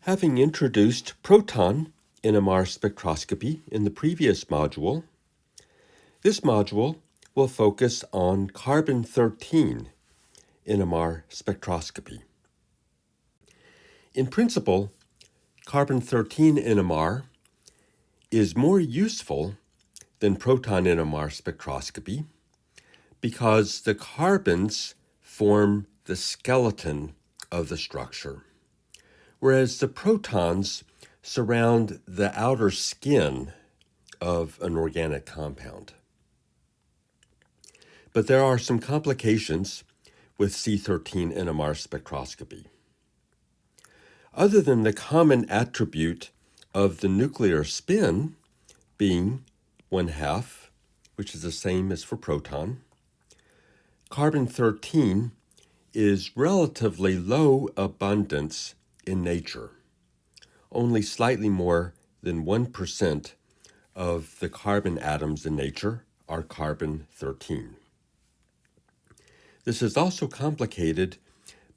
Having introduced proton NMR spectroscopy in the previous module, this module will focus on carbon-13 NMR spectroscopy. In principle, carbon-13 NMR is more useful than proton NMR spectroscopy because the carbons form the skeleton of the structure, whereas the protons surround the outer skin of an organic compound. But there are some complications with C13 NMR spectroscopy. Other than the common attribute of the nuclear spin being 1/2, which is the same as for proton, carbon-13 is relatively low abundance in nature. Only slightly more than 1% of the carbon atoms in nature are carbon-13. This is also complicated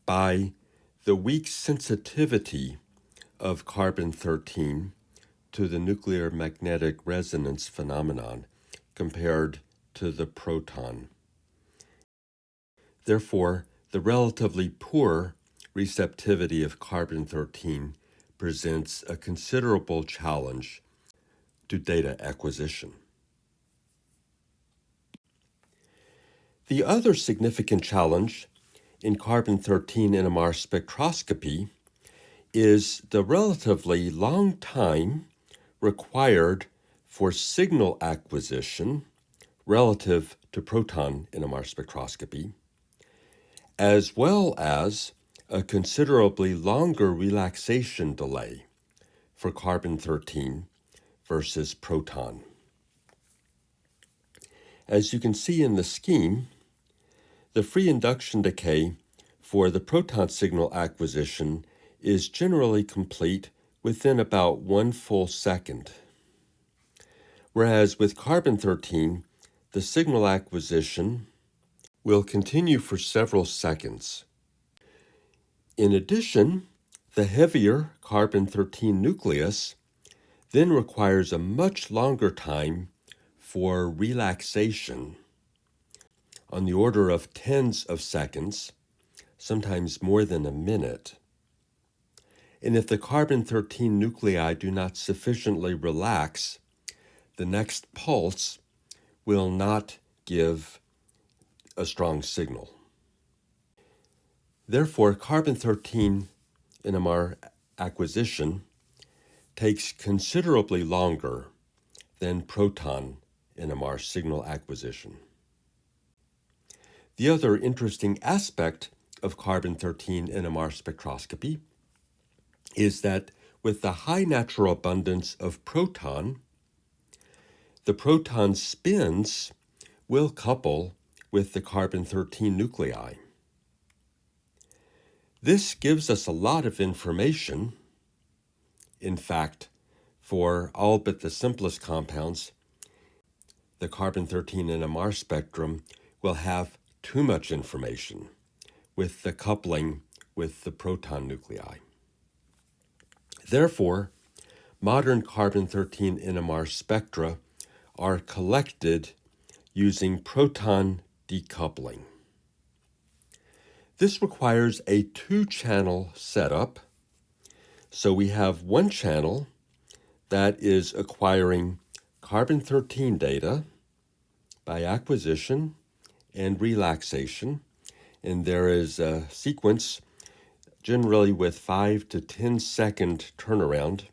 by the weak sensitivity of carbon-13 to the nuclear magnetic resonance phenomenon compared to the proton. Therefore, the relatively poor receptivity of carbon-13 presents a considerable challenge to data acquisition. The other significant challenge in carbon-13 NMR spectroscopy is the relatively long time required for signal acquisition relative to proton NMR spectroscopy, as well as a considerably longer relaxation delay for carbon-13 versus proton. As you can see in the scheme, the free induction decay for the proton signal acquisition is generally complete within about 1 full second, whereas with carbon-13, the signal acquisition will continue for several seconds. In addition, the heavier carbon-13 nucleus then requires a much longer time for relaxation, on the order of tens of seconds, sometimes more than a minute. And if the carbon-13 nuclei do not sufficiently relax, the next pulse will not give a strong signal. Therefore, carbon-13 NMR acquisition takes considerably longer than proton NMR signal acquisition. The other interesting aspect of carbon-13 NMR spectroscopy is that with the high natural abundance of proton, the proton spins will couple with the carbon-13 nuclei. This gives us a lot of information. In fact, for all but the simplest compounds, the carbon-13 NMR spectrum will have too much information with the coupling with the proton nuclei. Therefore, modern carbon-13 NMR spectra are collected using proton decoupling. This requires a 2-channel setup, so we have one channel that is acquiring carbon-13 data by acquisition and relaxation, and there is a sequence generally with 5 to 10 second turnaround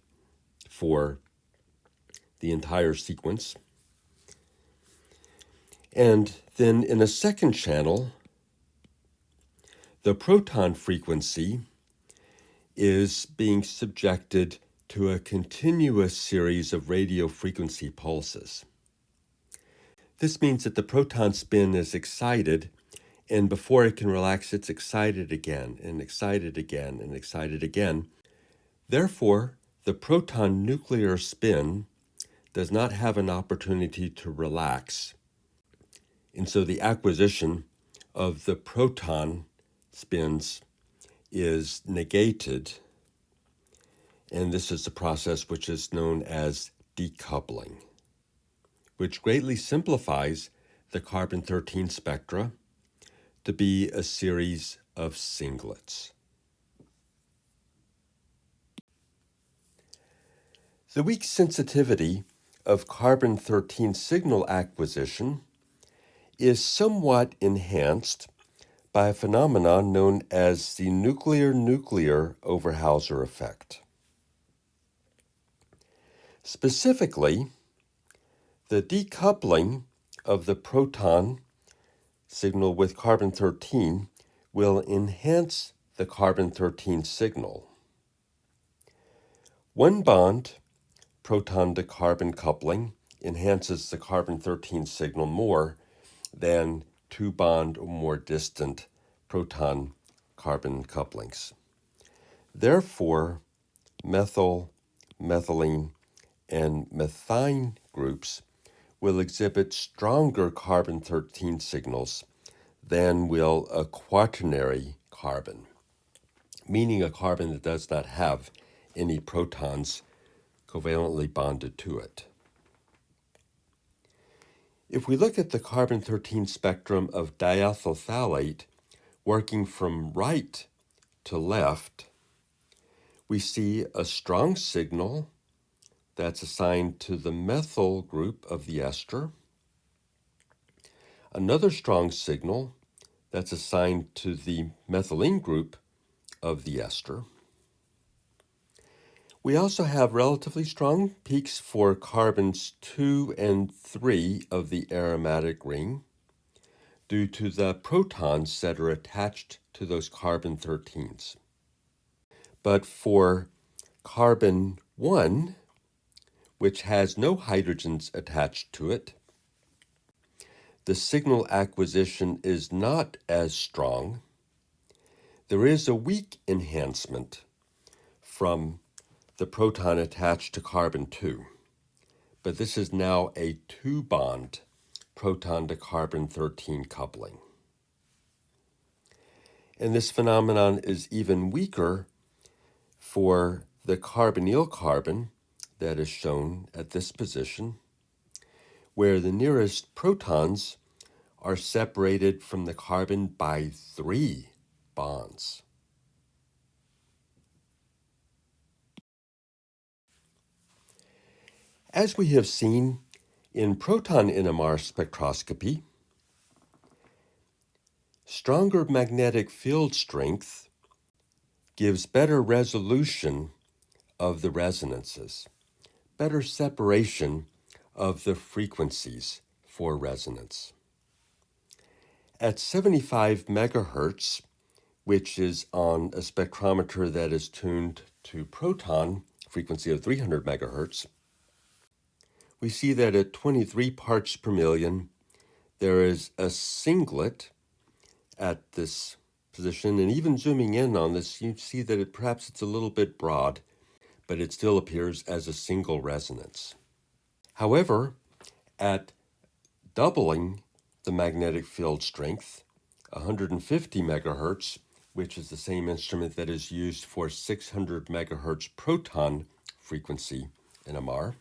for the entire sequence. And then in a second channel, the proton frequency is being subjected to a continuous series of radio frequency pulses. This means that the proton spin is excited, and before it can relax, it's excited again, and excited again, and excited again. Therefore, the proton nuclear spin does not have an opportunity to relax. And so the acquisition of the proton spins is negated And this is the process which is known as decoupling, which greatly simplifies the carbon-13 spectra to be a series of singlets. The weak sensitivity of carbon-13 signal acquisition is somewhat enhanced by a phenomenon known as the nuclear-nuclear Overhauser effect. Specifically, the decoupling of the proton signal with carbon-13 will enhance the carbon-13 signal. One bond proton to carbon coupling enhances the carbon-13 signal more than two bond or more distant proton carbon couplings. Therefore, methyl, methylene, and methine groups will exhibit stronger carbon-13 signals than will a quaternary carbon, meaning a carbon that does not have any protons covalently bonded to it. If we look at the carbon-13 spectrum of diethyl phthalate working from right to left, we see a strong signal that's assigned to the methyl group of the ester, another strong signal that's assigned to the methylene group of the ester. We also have relatively strong peaks for carbons 2 and 3 of the aromatic ring due to the protons that are attached to those carbon-13s. But for carbon 1, which has no hydrogens attached to it, the signal acquisition is not as strong. There is a weak enhancement from the proton attached to carbon 2, but this is now a two-bond proton to carbon-13 coupling. And this phenomenon is even weaker for the carbonyl carbon that is shown at this position, where the nearest protons are separated from the carbon by 3 bonds. As we have seen in proton NMR spectroscopy, stronger magnetic field strength gives better resolution of the resonances, better separation of the frequencies for resonance. At 75 megahertz, which is on a spectrometer that is tuned to proton frequency of 300 megahertz, we see that at 23 parts per million, there is a singlet at this position, and even zooming in on this, you see that perhaps it's a little bit broad, but it still appears as a single resonance. However, at doubling the magnetic field strength, 150 megahertz, which is the same instrument that is used for 600 megahertz proton frequency NMR,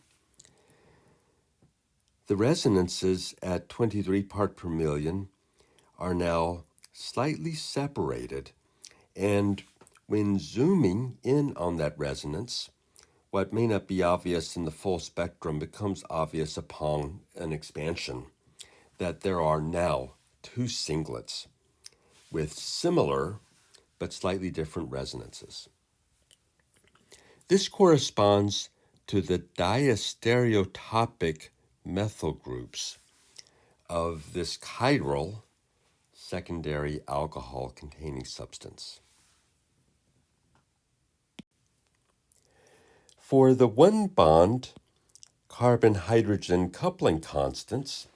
the resonances at 23 part per million are now slightly separated, and when zooming in on that resonance, what may not be obvious in the full spectrum becomes obvious upon an expansion, that there are now two singlets with similar but slightly different resonances. This corresponds to the diastereotopic methyl groups of this chiral secondary alcohol-containing substance. For the one-bond carbon-hydrogen coupling constants,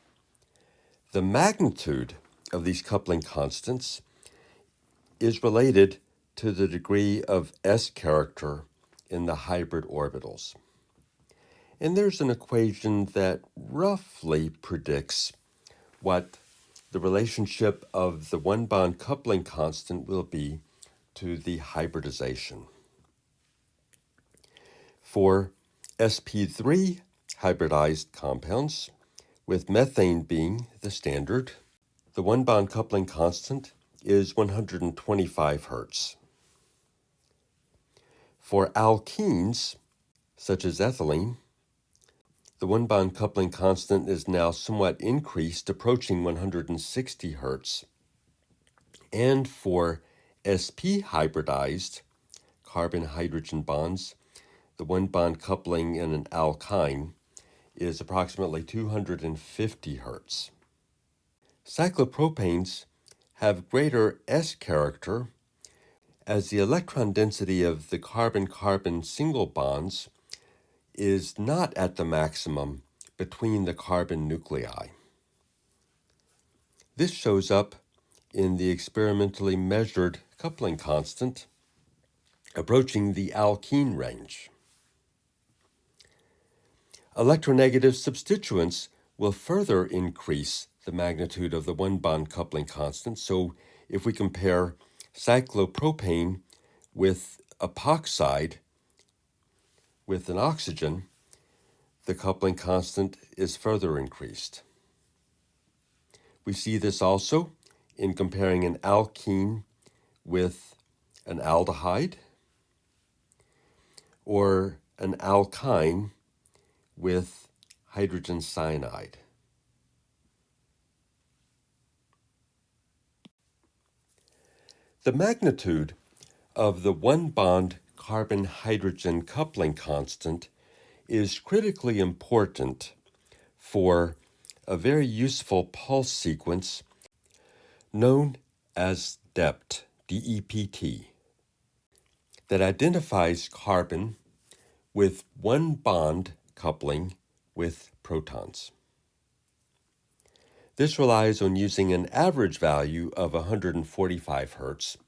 the magnitude of these coupling constants is related to the degree of S character in the hybrid orbitals. And there's an equation that roughly predicts what the relationship of the one-bond coupling constant will be to the hybridization. For sp3 hybridized compounds, with methane being the standard, the one-bond coupling constant is 125 Hertz. For alkenes, such as ethylene, the one-bond coupling constant is now somewhat increased, approaching 160 Hertz. And for sp hybridized carbon-hydrogen bonds, the one-bond coupling in an alkyne is approximately 250 Hertz. Cyclopropanes have greater S character as the electron density of the carbon-carbon single bonds is not at the maximum between the carbon nuclei. This shows up in the experimentally measured coupling constant, approaching the alkene range. Electronegative substituents will further increase the magnitude of the one-bond coupling constant. So if we compare cyclopropane with epoxide with an oxygen, the coupling constant is further increased. We see this also in comparing an alkene with an aldehyde or an alkyne with hydrogen cyanide. The magnitude of the one-bond carbon-hydrogen coupling constant is critically important for a very useful pulse sequence known as DEPT, D-E-P-T, that identifies carbon with one bond coupling with protons. This relies on using an average value of 145 Hertz.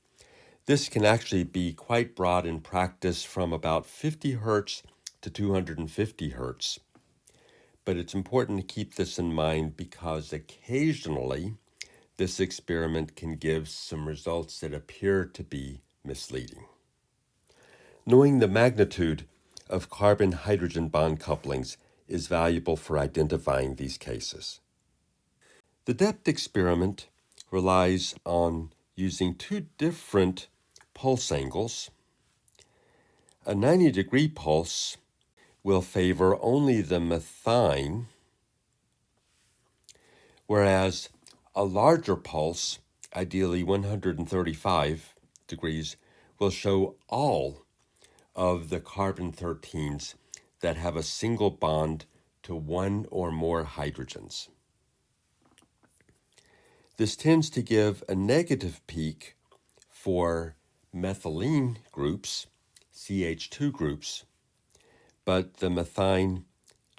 This can actually be quite broad in practice, from about 50 Hertz to 250 Hertz. But it's important to keep this in mind because occasionally this experiment can give some results that appear to be misleading. Knowing the magnitude of carbon-hydrogen bond couplings is valuable for identifying these cases. The DEPT experiment relies on using two different pulse angles. A 90-degree pulse will favor only the methine, whereas a larger pulse, ideally 135 degrees, will show all of the carbon-13s that have a single bond to one or more hydrogens. This tends to give a negative peak for methylene groups, CH2 groups, but the methine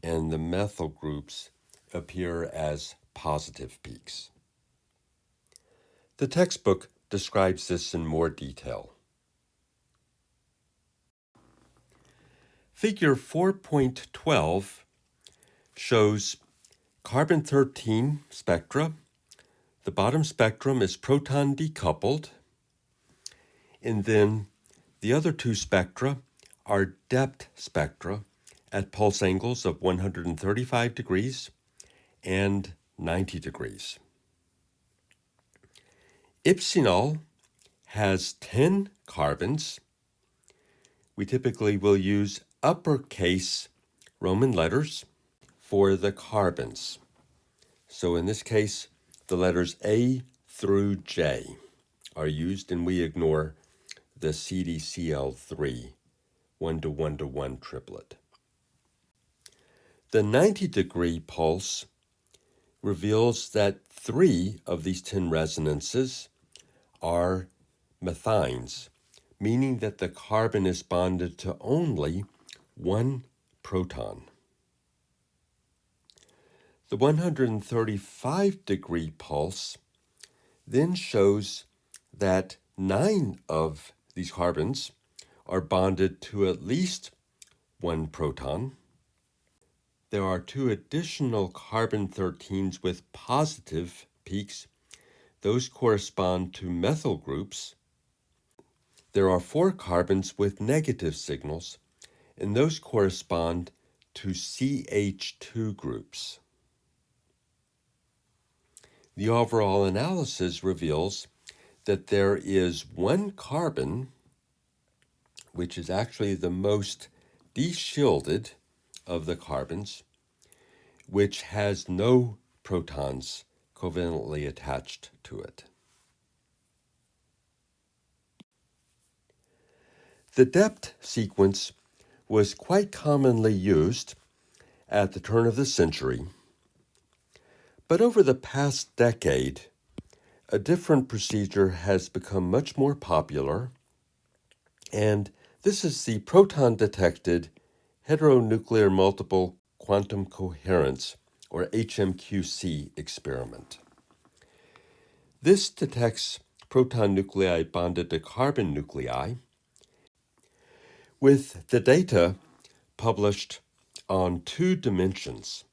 and the methyl groups appear as positive peaks. The textbook describes this in more detail. Figure 4.12 shows carbon-13 spectra. The bottom spectrum is proton decoupled, and then the other two spectra are DEPT spectra at pulse angles of 135 degrees and 90 degrees. Ipsinol has 10 carbons. We typically will use uppercase Roman letters for the carbons. So in this case, the letters A through J are used, and we ignore the CDCl3 1-to-1-to-1 triplet. The 90-degree pulse reveals that 3 of these 10 resonances are methynes, meaning that the carbon is bonded to only one proton. The 135-degree pulse then shows that 9 of these carbons are bonded to at least one proton. There are 2 additional carbon-13s with positive peaks. Those correspond to methyl groups. There are 4 carbons with negative signals, and those correspond to CH2 groups. The overall analysis reveals that there is one carbon, which is actually the most deshielded of the carbons, which has no protons covalently attached to it. The depth sequence was quite commonly used at the turn of the century, but over the past decade, a different procedure has become much more popular, and this is the proton-detected heteronuclear multiple quantum coherence, or HMQC experiment. This detects proton nuclei bonded to carbon nuclei, with the data published on 2 dimensions,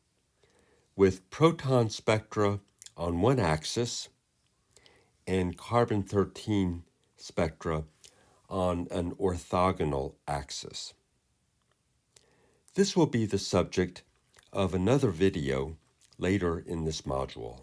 with proton spectra on one axis and carbon-13 spectra on an orthogonal axis. This will be the subject of another video later in this module.